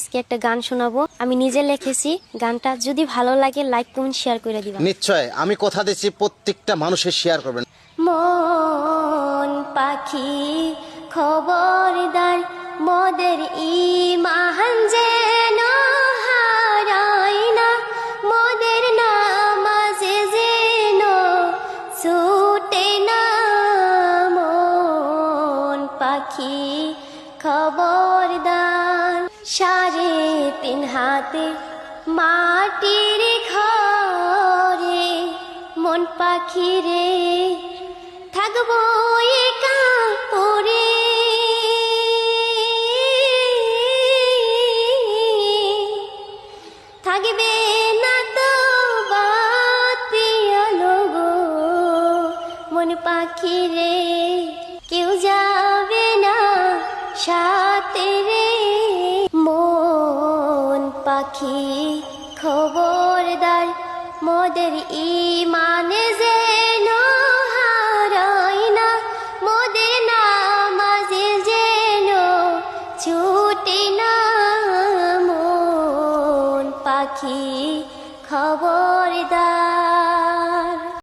আজকে একটা গান শোনাবো, আমি নিজে লিখেছি। গানটা যদি ভালো লাগে লাইক কমেন্ট শেয়ার করে দিবা। নিশ্চয়, আমি কথা দিচ্ছি প্রত্যেকটা মানুষের শেয়ার করবেন। মন পাখি খবরদার, মোদের ইমান যেন হারায় না, মোদের নামাজে যেন ছুটে না। মন পাখি খবরদার, 3.5 হাতে মাটির ঘরে মন পাখি রে থাকবো একা পড়ে। থাকবে না তো বাতি আলো গো মন পাখি রে, কেউ যাবে না সাথে রে। মন পাখি খবরদার, মোদের ইমানে যেন হারায় না, মোদের নামাজে যেন ছুটে না। মন পাখি খবরদার।